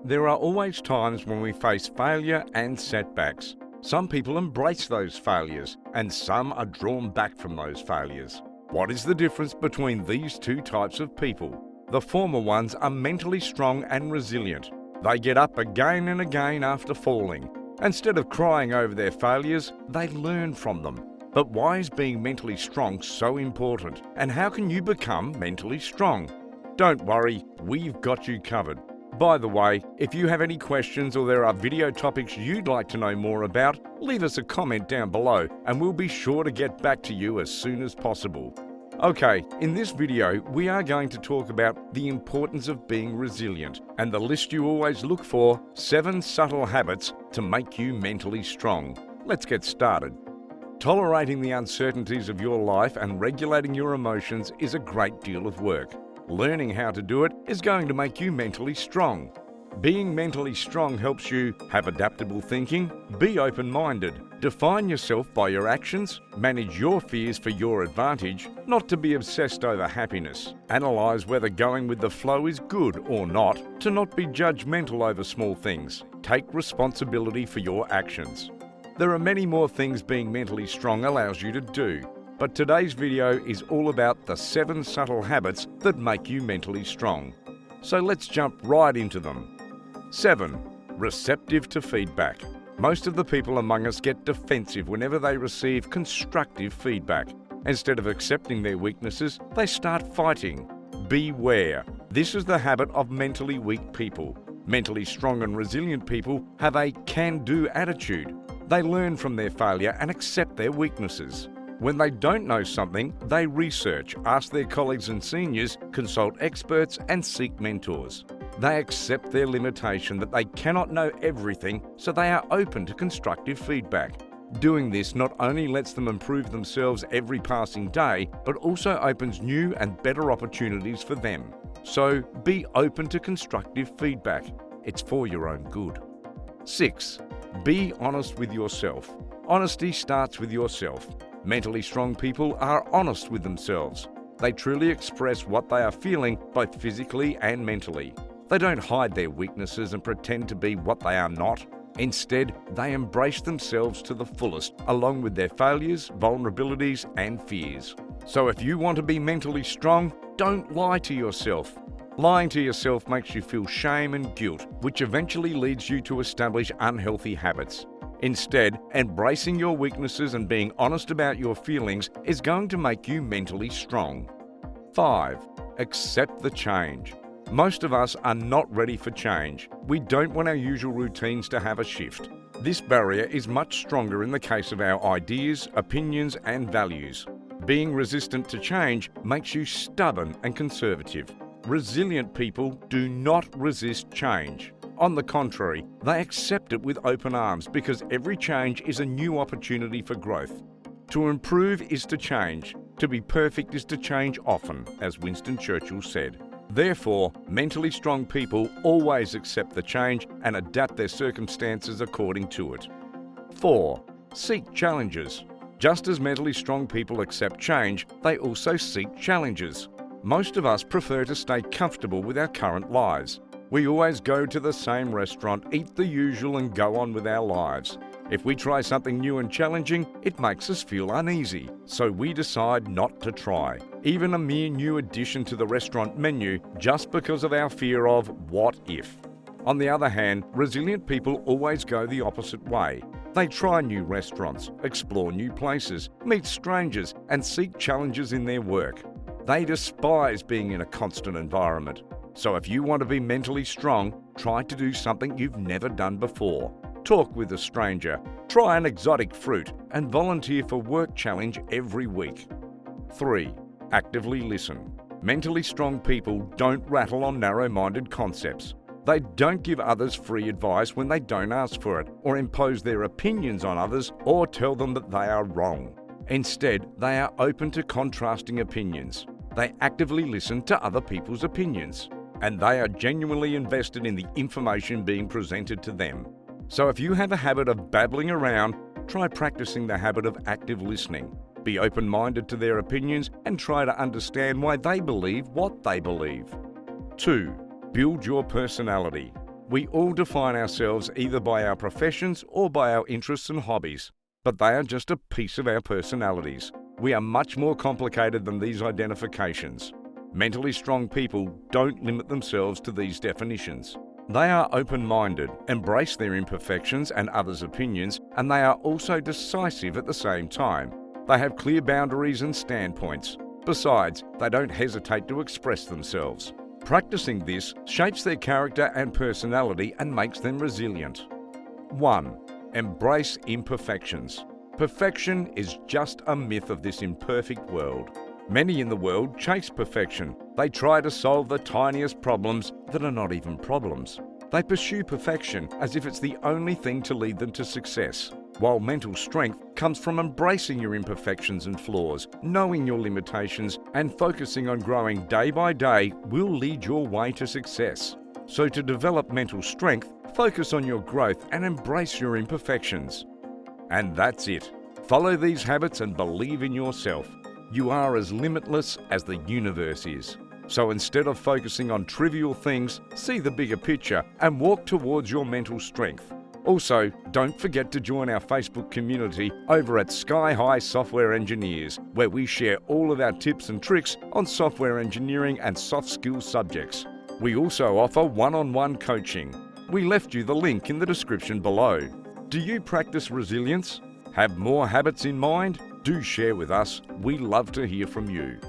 There are always times when we face failure and setbacks. Some people embrace those failures, and some are drawn back from those failures. What is the difference between these two types of people? The former ones are mentally strong and resilient. They get up again and again after falling. Instead of crying over their failures, they learn from them. But why is being mentally strong so important? And how can you become mentally strong? Don't worry, we've got you covered. By the way, if you have any questions or there are video topics you'd like to know more about, leave us a comment down below and we'll be sure to get back to you as soon as possible. Okay, in this video, we are going to talk about the importance of being resilient and the list you always look for, 7 subtle habits to make you mentally strong. Let's get started. Tolerating the uncertainties of your life and regulating your emotions is a great deal of work. Learning how to do it is going to make you mentally strong. Being mentally strong helps you have adaptable thinking, be open-minded, define yourself by your actions, manage your fears for your advantage, not to be obsessed over happiness, analyze whether going with the flow is good or not, to not be judgmental over small things, take responsibility for your actions. There are many more things being mentally strong allows you to do. But today's video is all about the 7 subtle habits that make you mentally strong. So let's jump right into them. 7. Receptive to feedback. Most of the people among us get defensive whenever they receive constructive feedback. Instead of accepting their weaknesses, they start fighting. Beware. This is the habit of mentally weak people. Mentally strong and resilient people have a can-do attitude. They learn from their failure and accept their weaknesses. When they don't know something, they research, ask their colleagues and seniors, consult experts, and seek mentors. They accept their limitation that they cannot know everything, so they are open to constructive feedback. Doing this not only lets them improve themselves every passing day, but also opens new and better opportunities for them. So be open to constructive feedback. It's for your own good. 6. Be honest with yourself. Honesty starts with yourself. Mentally strong people are honest with themselves. They truly express what they are feeling both physically and mentally. They don't hide their weaknesses and pretend to be what they are not. Instead, they embrace themselves to the fullest, along with their failures, vulnerabilities, and fears. So if you want to be mentally strong, don't lie to yourself. Lying to yourself makes you feel shame and guilt, which eventually leads you to establish unhealthy habits. Instead, embracing your weaknesses and being honest about your feelings is going to make you mentally strong. 5. Accept the change. Most of us are not ready for change. We don't want our usual routines to have a shift. This barrier is much stronger in the case of our ideas, opinions, and values. Being resistant to change makes you stubborn and conservative. Resilient people do not resist change. On the contrary, they accept it with open arms because every change is a new opportunity for growth. To improve is to change. To be perfect is to change often, as Winston Churchill said. Therefore, mentally strong people always accept the change and adapt their circumstances according to it. 4. Seek challenges. Just as mentally strong people accept change, they also seek challenges. Most of us prefer to stay comfortable with our current lives. We always go to the same restaurant, eat the usual, and go on with our lives. If we try something new and challenging, it makes us feel uneasy, so we decide not to try. Even a mere new addition to the restaurant menu, just because of our fear of what if. On the other hand, resilient people always go the opposite way. They try new restaurants, explore new places, meet strangers, and seek challenges in their work. They despise being in a constant environment. So if you want to be mentally strong, try to do something you've never done before. Talk with a stranger, try an exotic fruit, and volunteer for work challenge every week. 3. Actively listen. Mentally strong people don't rattle on narrow-minded concepts. They don't give others free advice when they don't ask for it, or impose their opinions on others, or tell them that they are wrong. Instead, they are open to contrasting opinions. They actively listen to other people's opinions. And they are genuinely invested in the information being presented to them. So if you have a habit of babbling around, try practicing the habit of active listening. Be open-minded to their opinions and try to understand why they believe what they believe. 2. Build your personality. We all define ourselves either by our professions or by our interests and hobbies, but they are just a piece of our personalities. We are much more complicated than these identifications. Mentally strong people don't limit themselves to these definitions. They are open-minded, embrace their imperfections and others' opinions, and they are also decisive at the same time. They have clear boundaries and standpoints. Besides, they don't hesitate to express themselves. Practicing this shapes their character and personality and makes them resilient. 1. Embrace imperfections. Perfection is just a myth of this imperfect world. Many in the world chase perfection. They try to solve the tiniest problems that are not even problems. They pursue perfection as if it's the only thing to lead them to success. While mental strength comes from embracing your imperfections and flaws, knowing your limitations, and focusing on growing day by day will lead your way to success. So to develop mental strength, focus on your growth and embrace your imperfections. And that's it. Follow these habits and believe in yourself. You are as limitless as the universe is. So instead of focusing on trivial things, see the bigger picture and walk towards your mental strength. Also, don't forget to join our Facebook community over at Sky High Software Engineers, where we share all of our tips and tricks on software engineering and soft skills subjects. We also offer one-on-one coaching. We left you the link in the description below. Do you practice resilience? Have more habits in mind? Do share with us. We love to hear from you.